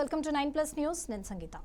Welcome to 9+ news. నేను సంగీత.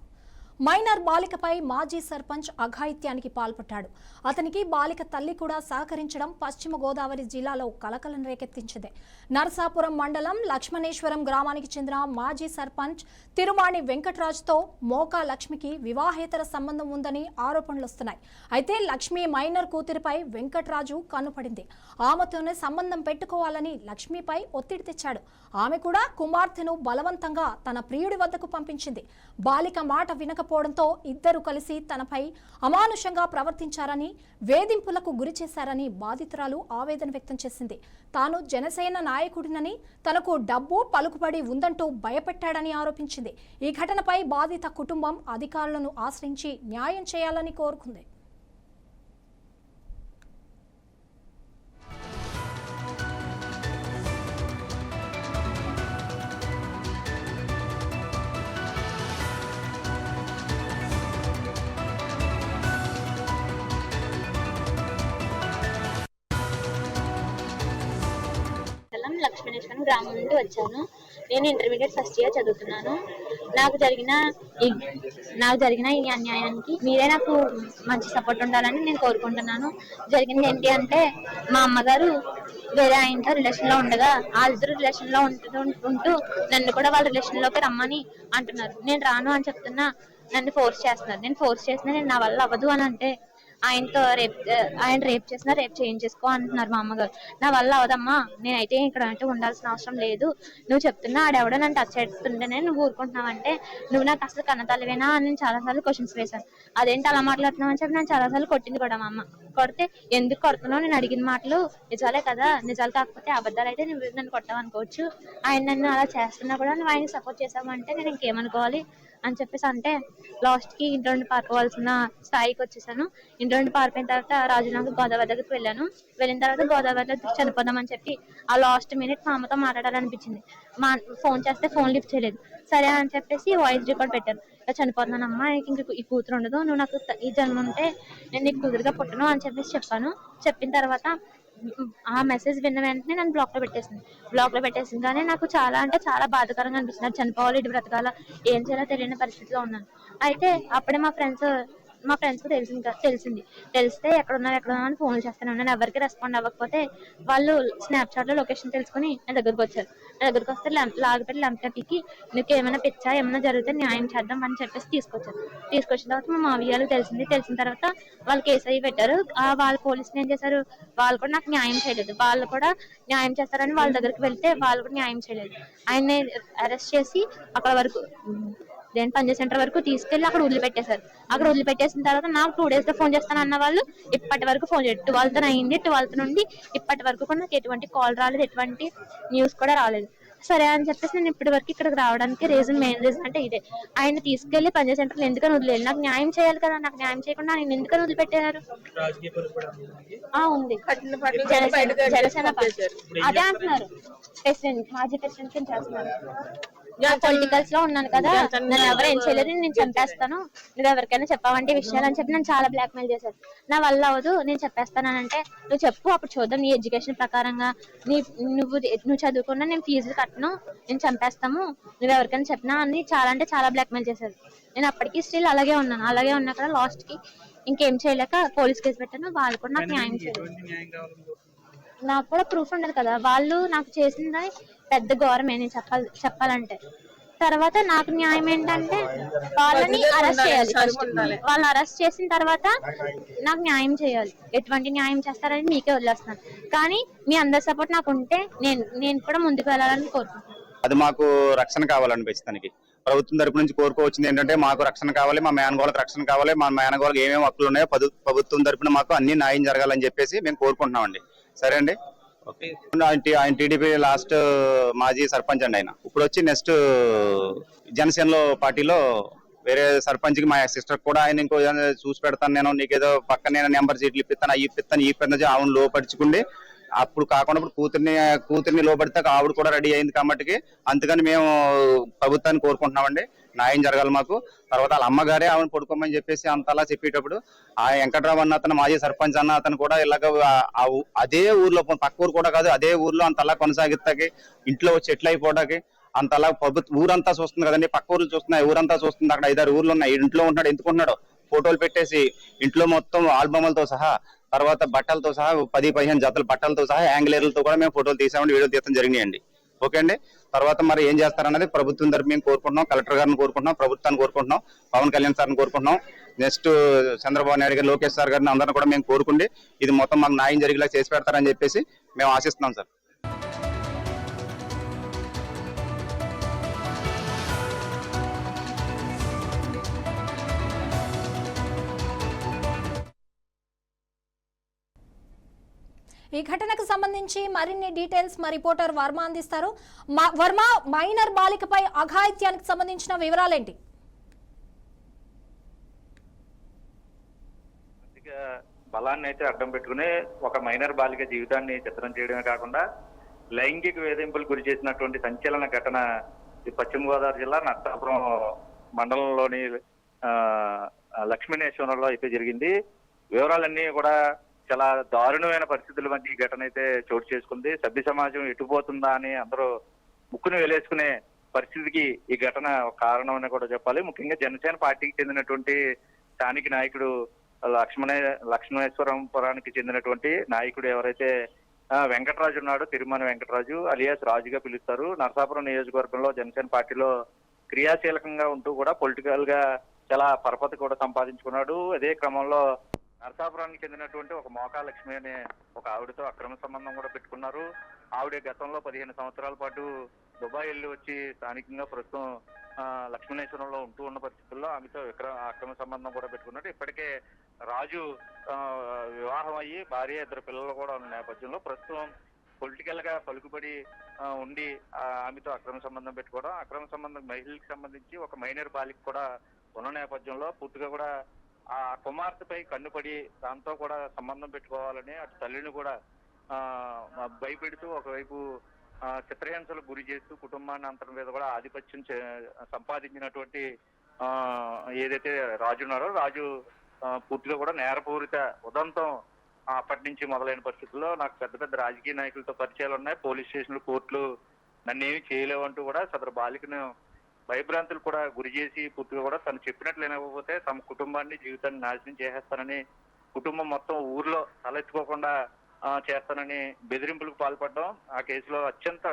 Minor బాలికపై మాజీ సర్పంచ్ అఘాయిత్యానికి పాల్పడ్డాడు. అతనికి బాలిక తల్లి కూడా సహకరించడం పశ్చిమ గోదావరి జిల్లాలో కలకలం రేకెత్తించింది. నరసాపురం మండలం లక్ష్మణేశ్వరం గ్రామానికి చెందిన మాజీ సర్పంచ్ తిరుమాణి వెంకటరాజుతో మోకా లక్ష్మికి వివాహేతర సంబంధం ఉందని ఆరోపణలు వస్తున్నాయి. అయితే లక్ష్మి మైనర్ కూతురిపై వెంకటరాజు కన్నుపడింది. ఆమెతోనే సంబంధం పెట్టుకోవాలని లక్ష్మిపై ఒత్తిడి తెచ్చాడు. ఆమె కూడా కుమార్తెను బలవంతంగా తన ప్రియుడి వద్దకు పంపించింది. బాలిక మాట వినకపోవడంతో ఇద్దరు కలిసి తనపై అమానుషంగా ప్రవర్తించారని, వేధింపులకు గురి చేశారని బాధితురాలు ఆవేదన వ్యక్తం చేసింది. తాను జనసేన నాయకుడినని, తనకు డబ్బు పలుకుబడి ఉందంటూ భయపెట్టాడని ఆరోపించింది. ఈ ఘటనపై బాధిత కుటుంబం అధికారులను ఆశ్రయించి న్యాయం చేయాలని కోరుకుంది. లక్ష్మణేశ్వరం గ్రామం నుండి వచ్చాను. నేను ఇంటర్మీడియట్ ఫస్ట్ ఇయర్ చదువుతున్నాను. నాకు జరిగిన ఈ అన్యాయానికి మీరే నాకు మంచి సపోర్ట్ ఉండాలని నేను కోరుకుంటున్నాను. జరిగింది ఏంటి అంటే, మా అమ్మగారు వేరే ఆయనతో రిలేషన్ లో ఉండగా వాళ్ళిద్దరు రిలేషన్ లో ఉంటూ నన్ను కూడా వాళ్ళ రిలేషన్ లోకి రమ్మని అంటున్నారు. నేను రాను అని చెప్తున్నా నన్ను ఫోర్స్ చేస్తున్నారు. నేను ఫోర్స్ చేసినా నేను నా వల్ల అవ్వదు అని అంటే ఆయన రేప్ చేసినా రేప్ చేయించేసుకో అంటున్నారు మా అమ్మగారు. నా వల్ల అవదమ్మా, నేనైతే ఇక్కడ అంటే ఉండాల్సిన అవసరం లేదు, నువ్వు చెప్తున్నా ఆడెవడో నన్ను టచ్ చేస్తుంటేనే నువ్వు ఊరుకుంటున్నావు అంటే నువ్వు నాకు అసలు కన్నతల్లివేనా అని నేను చాలాసార్లు క్వశ్చన్స్ వేశాను. అదేంటి అలా మాట్లాడుతున్నావు అని చెప్పి నేను చాలాసార్లు కొట్టింది కూడా మా అమ్మ. కొడితే ఎందుకు కొడుతున్నావు, నేను అడిగిన మాటలు నిజాలే కదా, నిజాలు కాకపోతే అబద్ధాలు అయితే నువ్వు నన్ను కొట్టావు అనుకోవచ్చు, ఆయన నన్ను అలా చేస్తున్నా కూడా నువ్వు ఆయనకి సపోర్ట్ చేసావు అంటే నేను ఇంకేమనుకోవాలి అని చెప్పేసి అంటే లాస్ట్ కి ఇంట్లో నుండి పారిపోవాల్సిన స్థాయికి వచ్చేసాను. ఇంట్లో నుండి పారిపోయిన తర్వాత రాజునగర్ గోదావరి దగ్గరికి వెళ్ళిన తర్వాత గోదావరిలో చనిపోదామని చెప్పి ఆ లాస్ట్ మినిట్ మా అమ్మతో మాట్లాడాలనిపించింది. ఫోన్ చేస్తే ఫోన్ లిఫ్ట్ చేయలేదు. సరే అని చెప్పేసి వాయిస్ రికార్డ్ పెట్టారు. ఇలా చనిపోతున్నానమ్మా, ఇంక ఈ కూతురు ఉండదు, నువ్వు నాకు ఈ జన్మ ఉంటే నేను నీకు కూతురుగా పుట్టను అని చెప్పేసి చెప్పాను. చెప్పిన తర్వాత ఆ మెసేజ్ విన్న వెంటనే నన్ను బ్లాక్ లో పెట్టేసింది. కానీ నాకు చాలా అంటే చాలా బాధాకరంగా అనిపిస్తుంది. చనిపోవాలి, ఇటు బ్రతకాల, ఏం చేయాలో తెలియని పరిస్థితిలో ఉన్నాను. అయితే అప్పుడే మా ఫ్రెండ్స్ కు తెలిస్తే ఎక్కడున్నా అని ఫోన్ చేస్తాను. నేను ఎవరికి రెస్పాండ్ అవ్వకపోతే వాళ్ళు స్నాప్చాట్ లో లొకేషన్ తెలుసుకుని నా దగ్గరకు వచ్చారు. నా దగ్గరకు వస్తే లాగిపెట్టి లంపటికి నీకు ఏమైనా పిచ్చా, ఏమైనా జరిగితే న్యాయం చేద్దాం అని చెప్పేసి తీసుకొచ్చిన తర్వాత మా మావయ్యలకు తెలిసిన తర్వాత వాళ్ళు కేసు అయ్యి పెట్టారు. వాళ్ళ పోలీసులు ఏం చేశారు, వాళ్ళు కూడా నాకు న్యాయం చేయలేదు. వాళ్ళు కూడా న్యాయం చేస్తారని వాళ్ళ దగ్గరికి వెళ్తే వాళ్ళు కూడా న్యాయం చేయలేదు. ఆయన్ని అరెస్ట్ చేసి అక్కడ వరకు పంజా సెంటర్ వరకు తీసుకెళ్లి అక్కడ వదిలిపెట్టేశారు. అక్కడ వదిలిపెట్టేసిన తర్వాత నాకు 2 days లో ఫోన్ చేస్తాను అన్న వాళ్ళు ఇప్పటి వరకు ఫోన్ చేయలేదు. 12th అయింది. 12th నుండి ఇప్పటి వరకు కూడా నాకు ఎటువంటి కాల్ రాలేదు, ఎటువంటి న్యూస్ కూడా రాలేదు. సరే అని చెప్పేసి నేను ఇప్పటి వరకు ఇక్కడికి రావడానికి మెయిన్ రీజన్ అంటే ఇదే. ఆయన తీసుకెళ్లి పంజా సెంటర్ ఎందుకని వదిలేదు, నాకు న్యాయం చేయాలి కదా, నాకు న్యాయం చేయకుండా ఆయన ఎందుకని వదిలిపెట్టారు. ఉంది జనసేన అదే అంటున్నారు. మాజీ ప్రెసిడెంట్ చేస్తున్నారు. పొలిటికల్స్ లో ఉన్నాను కదా, నన్ను ఎవరు ఏం చేయలేదు, నేను చంపేస్తాను, నువ్వు ఎవరికైనా చెప్పావంటే విషయాలు అని చెప్పి నన్ను చాలా బ్లాక్ మెయిల్ చేశారు. నా వల్ల అవదు, నేను చెప్పేస్తానంటే నువ్వు చెప్పు, అప్పుడు చూద్దాం నీ ఎడ్యుకేషన్ ప్రకారంగా నువ్వు చదువుకున్నా నేను ఫీజులు కట్టను, నేను చంపేస్తాము, నువ్వు ఎవరికైనా చెప్పినా అని చాలా అంటే చాలా బ్లాక్ మెయిల్ చేశారు. నేను అప్పటికి స్టిల్ అలాగే ఉన్నా కదా లాస్ట్ కి ఇంకేం చేయలేక పోలీస్ కేసు పెట్టాను. వాళ్ళు కూడా నాకు న్యాయం చేయలేదు. నాకు కూడా ప్రూఫ్ ఉండదు కదా, వాళ్ళు నాకు చేసింది పెద్ద ఘోరమే నేను చెప్పాలంటే. తర్వాత నాకు న్యాయం ఏంటంటే వాళ్ళని అరెస్ట్ చేయాలి. వాళ్ళు అరెస్ట్ చేసిన తర్వాత నాకు న్యాయం చేయాలి. ఎటువంటి న్యాయం చేస్తారని మీకే వదిలేస్తున్నాను. కానీ మీ అందరి సపోర్ట్ నాకు ఉంటే నేను కూడా ముందుకు వెళ్ళాలని కోరుకుంటున్నాను. అది మాకు రక్షణ కావాలనిపిస్తుంది. ప్రభుత్వం తరపు నుంచి కోరుకోవచ్చింది ఏంటంటే మాకు రక్షణ కావాలి, మా మేనగోళ్ళకి రక్షణ కావాలి, మా మేనగోళ్ళకి ఏమేమి హక్కులు ఉన్నాయో ప్రభుత్వం తరపున మాకు అన్ని న్యాయం జరగాలని చెప్పేసి మేము కోరుకుంటున్నామండి. సరే అండి. ఆయన టీడీపీ లాస్ట్ మాజీ సర్పంచ్ అండి. ఆయన ఇప్పుడు వచ్చి నెక్స్ట్ జనసేనలో పార్టీలో వేరే సర్పంచ్ కి మా సిస్టర్ కూడా ఆయన ఇంకో చూసి పెడతాను, నేను నీకేదో పక్కన నేను నెంబర్ సీట్లు ఇప్పిస్తాను ఆవును లోపరుచుకుండి అప్పుడు కాకుండా కూతుర్ని లోపడితే ఆవిడ కూడా రెడీ అయింది కాబట్టి అందుకని మేము ప్రభుత్వాన్ని కోరుకుంటున్నామండి. న్యాయం జరగాలి మాకు. తర్వాత వాళ్ళ అమ్మగారే ఆవిడ పడుకోమని చెప్పేసి అంతలా చెప్పేటప్పుడు ఆ వెంకట్రావు అన్న అతను మాజీ సర్పంచ్ అన్న అతను కూడా ఇలాగ అదే ఊర్లో, పక్క ఊరు కూడా కాదు, అదే ఊర్లో అంతలా కొనసాగిస్తాకి ఇంట్లో సెటిల్ అయిపోవడానికి అంతలా ఊరంతా చూస్తుంది కదండి, పక్క ఊర్లు చూస్తున్నాయి, ఊరంతా చూస్తుంది. అక్కడ 5-6 ఊర్లు ఉన్నాయి, ఇంట్లో ఉంటున్నాడు, ఎందుకుంటున్నాడు ఫోటోలు పెట్టేసి ఇంట్లో మొత్తం ఆల్బమ్లతో సహా, తర్వాత బట్టలతో సహా 10-15 జతల బట్టలతో సహా యాంగిలేర్లతో కూడా మేము ఫోటోలు తీసామండి, వీడియో తీయడం జరిగినాయండి. ఓకే అండి. తర్వాత మరి ఏం చేస్తారన్నది ప్రభుత్వం తరపు మేము కోరుకుంటున్నాం, కలెక్టర్ గారిని కోరుకుంటున్నాం, ప్రభుత్వాన్ని కోరుకుంటున్నాం, పవన్ కళ్యాణ్ సార్ని కోరుకుంటున్నాం, నెక్స్ట్ చంద్రబాబు నాయుడు గారు, లోకేష్ సార్ గారిని అందరిని కూడా మేము కోరుకుండి ఇది మొత్తం మాకు న్యాయం జరిగేలా చేసి పెడతారని చెప్పేసి మేము ఆశిస్తున్నాం సార్. ఈ ఘటనకు సంబంధించి మరిన్ని డీటెయిల్స్ మా రిపోర్టర్ వర్మ అందిస్తారు. వర్మ, మైనర్ బాలికపై అఘాయిత్యానికి సంబంధించిన వివరాలేంటి? బలాన్ని అయితే అడ్డం పెట్టుకుని ఒక మైనర్ బాలిక జీవితాన్ని చిత్రం చేయడమే కాకుండా లైంగిక వేధింపులు గురి చేసినటువంటి సంచలన ఘటన పశ్చిమ గోదావరి జిల్లా నర్సాపురం మండలంలోని లక్ష్మీనేశ్వరంలో అయితే జరిగింది. వివరాలన్నీ కూడా చాలా దారుణమైన పరిస్థితుల మధ్య ఈ ఘటన అయితే చోటు చేసుకుంది. సభ్య సమాజం ఎటుపోతుందా అని అందరూ ముక్కును వేలేసుకునే పరిస్థితికి ఈ ఘటన కారణం అని కూడా చెప్పాలి. ముఖ్యంగా జనసేన పార్టీకి చెందినటువంటి స్థానిక నాయకుడు లక్ష్మణేశ్వరంపురానికి చెందినటువంటి నాయకుడు ఎవరైతే వెంకటరాజు ఉన్నాడో, తిరుమల వెంకటరాజు అలియాస్ రాజుగా పిలుస్తారు, నరసాపురం నియోజకవర్గంలో జనసేన పార్టీలో క్రియాశీలకంగా ఉంటూ కూడా పొలిటికల్ గా చాలా పరపతి కూడా సంపాదించుకున్నాడు. అదే క్రమంలో నరసాపురానికి చెందినటువంటి ఒక మోకా లక్ష్మి అనే ఒక ఆవిడతో అక్రమ సంబంధం కూడా పెట్టుకున్నారు. ఆవిడ గతంలో 15 సంవత్సరాల పాటు దుబాయ్ వెళ్ళి వచ్చి స్థానికంగా ప్రస్తుతం లక్ష్మీనేశ్వరంలో ఉంటూ ఉన్న పరిస్థితుల్లో ఆమెతో అక్రమ సంబంధం కూడా పెట్టుకున్నాడు. ఇప్పటికే రాజు వివాహం అయ్యి భార్య 2 పిల్లలు కూడా ఉన్న నేపథ్యంలో ప్రస్తుతం పొలిటికల్ గా పలుకుబడి ఉండి ఆమెతో అక్రమ సంబంధం పెట్టుకోవడం, అక్రమ సంబంధం మహిళలకు సంబంధించి ఒక మైనర్ బాలిక కూడా ఉన్న నేపథ్యంలో పూర్తిగా కూడా ఆ కుమార్తెపై కన్నుపడి దాంతో కూడా సంబంధం పెట్టుకోవాలని అటు తల్లిని కూడా భయపెడుతూ ఒకవైపు చిత్రహింసలకు గురి చేస్తూ కుటుంబాన్ని అంతరం మీద కూడా ఆధిపత్యం సంపాదించినటువంటి ఏదైతే రాజు ఉన్నారో, రాజు పూర్తిగా కూడా నేరపూరిత ఉదంతం అప్పటి నుంచి మొదలైన పరిస్థితుల్లో నాకు పెద్ద పెద్ద రాజకీయ నాయకులతో పరిచయాలు ఉన్నాయి, పోలీస్ స్టేషన్లు, కోర్టులు నన్ను ఏమి చేయలేవంటూ కూడా సదరు బాలికను భయభ్రాంతులు కూడా గురి చేసి పూర్తిగా కూడా తను చెప్పినట్లు వినకపోతే తమ కుటుంబాన్ని జీవితాన్ని నాశనం చేసేస్తానని, కుటుంబం మొత్తం ఊర్లో తలెత్తుకోకుండా చేస్తానని బెదిరింపులకు పాల్పడడం, ఆ కేసులో అత్యంత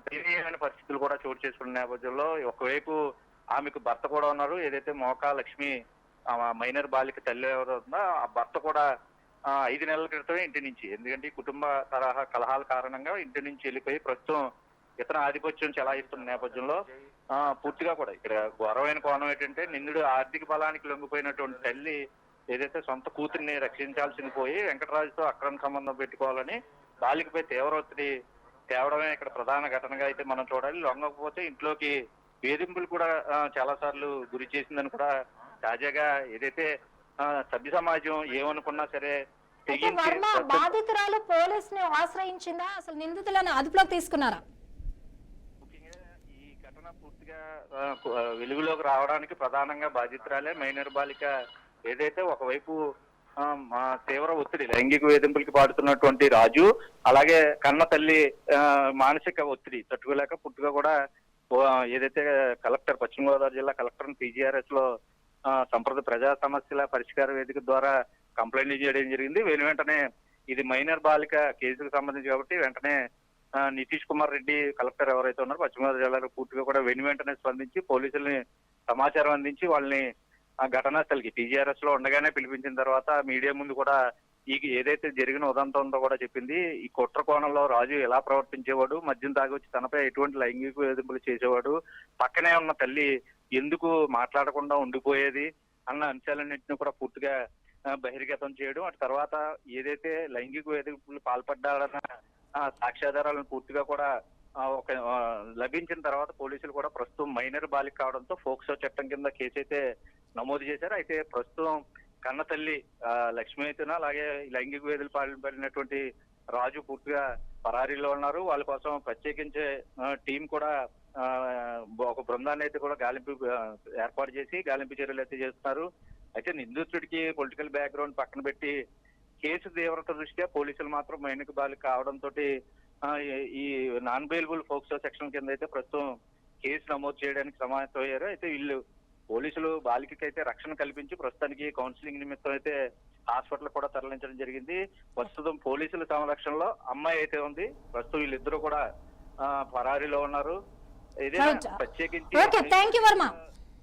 దయనీయమైన పరిస్థితులు కూడా చోటు చేసుకున్న నేపథ్యంలో ఒకవైపు ఆమెకు భర్త కూడా ఉన్నారు, ఏదైతే మోకా లక్ష్మి మైనర్ బాలిక తల్లి ఎవరో ఉందో ఆ భర్త కూడా 5 నెలల క్రితమే ఇంటి నుంచి, ఎందుకంటే కుటుంబ తరహా కలహాల కారణంగా ఇంటి నుంచి వెళ్ళిపోయి ప్రస్తుతం ఇతర ఆధిపత్యం చెలాయిస్తున్న నేపథ్యంలో పూర్తిగా కూడా ఇక్కడ ఘోరమైన కోణం ఏంటంటే నిందుడు ఆర్థిక బలానికి లొంగిపోయినటువంటి తల్లి ఏదైతే సొంత కూతురిని రక్షించాల్సింది పోయి వెంకటరాజుతో అక్రమ సంబంధం పెట్టుకోవాలని బాలికపై తీవ్ర ఒత్తిడి తేవడమే ఇక్కడ ప్రధాన ఘటనగా అయితే మనం చూడాలి. లొంగకపోతే ఇంట్లోకి వేధింపులు కూడా చాలా సార్లు గురి చేసిందని కూడా తాజాగా ఏదైతే సభ్య సమాజం ఏమనుకున్నా సరే బాధితురాలు పోలీసుని ఆశ్రయించిందా, అసలు నిందితులను అదుపులోకి తీసుకున్నారా? ఈ ఘటన పూర్తిగా వెలుగులోకి రావడానికి ప్రధానంగా బాధితురాలే మైనర్ బాలిక. ఏదైతే ఒకవైపు తీవ్ర ఒత్తిడి లైంగిక వేధింపులకి పాడుతున్నటువంటి రాజు, అలాగే కన్న తల్లి మానసిక ఒత్తిడి తట్టుకోలేక పూర్తిగా కూడా ఏదైతే కలెక్టర్ పశ్చిమ గోదావరి జిల్లా కలెక్టర్ PGRS లో సంప్రదాయ ప్రజా సమస్యల పరిష్కార వేదిక ద్వారా కంప్లైంట్ చేయడం జరిగింది. వెంటనే ఇది మైనర్ బాలిక కేసుకు సంబంధించి కాబట్టి వెంటనే నితీష్ కుమార్ రెడ్డి కలెక్టర్ ఎవరైతే ఉన్నారో పశ్చిమ గోదావరి జిల్లాలో పూర్తిగా కూడా వెంటనే స్పందించి పోలీసుల్ని సమాచారం అందించి వాళ్ళని ఆ ఘటనా స్థలికి PGRS లో ఉండగానే పిలిపించిన తర్వాత మీడియా ముందు కూడా ఈ ఏదైతే జరిగిన ఉదంతం ఉందో కూడా చెప్పింది. ఈ కుట్ర కోణంలో రాజు ఎలా ప్రవర్తించేవాడు, మద్యం తాగి వచ్చి తనపై ఎటువంటి లైంగిక వేధింపులు చేసేవాడు, పక్కనే ఉన్న తల్లి ఎందుకు మాట్లాడకుండా ఉండిపోయేది అన్న అంశాలన్నింటినీ కూడా పూర్తిగా బహిర్గతం చేయడం, అటు తర్వాత ఏదైతే లైంగిక వేధింపులు పాల్పడ్డాడన్న సాక్ష్యాధారాలను పూర్తిగా కూడా లభించిన తర్వాత పోలీసులు కూడా ప్రస్తుతం మైనర్ బాలిక కావడంతో ఫోక్సో చట్టం కింద కేసు అయితే నమోదు చేశారు. అయితే ప్రస్తుతం కన్న తల్లి లక్ష్మి అయితేనా అలాగే లైంగిక వేధులు పాల్పడినటువంటి రాజు పూర్తిగా పరారీలో ఉన్నారు. వాళ్ళ కోసం ప్రత్యేకించే టీం కూడా ఒక బృందాన్ని అయితే కూడా గాలింపు ఏర్పాటు చేసి గాలింపు చర్యలు అయితే చేస్తున్నారు. అయితే నిందితుడికి పొలిటికల్ బ్యాక్గ్రౌండ్ పక్కన పెట్టి కేసు తీవ్రత దృష్ట్యా పోలీసులు మాత్రం మైనర్ బాలిక కావడంతో ఈ నాన్ బెయిలబుల్ ఫోక్సో సెక్షన్ కింద అయితే ప్రస్తుతం కేసు నమోదు చేయడానికి సమాయత్తమయ్యారు. అయితే వీళ్ళు పోలీసులు బాలికకి అయితే రక్షణ కల్పించి ప్రస్తుతానికి కౌన్సిలింగ్ నిమిత్తం అయితే హాస్పిటల్ కూడా తరలించడం జరిగింది. ప్రస్తుతం పోలీసుల సంరక్షణలో అమ్మాయి అయితే ఉంది. ప్రస్తుతం వీళ్ళిద్దరూ కూడా పరారీలో ఉన్నారు. ఏదైనా ప్రత్యేకించి థ్యాంక్ యూ వర్మ.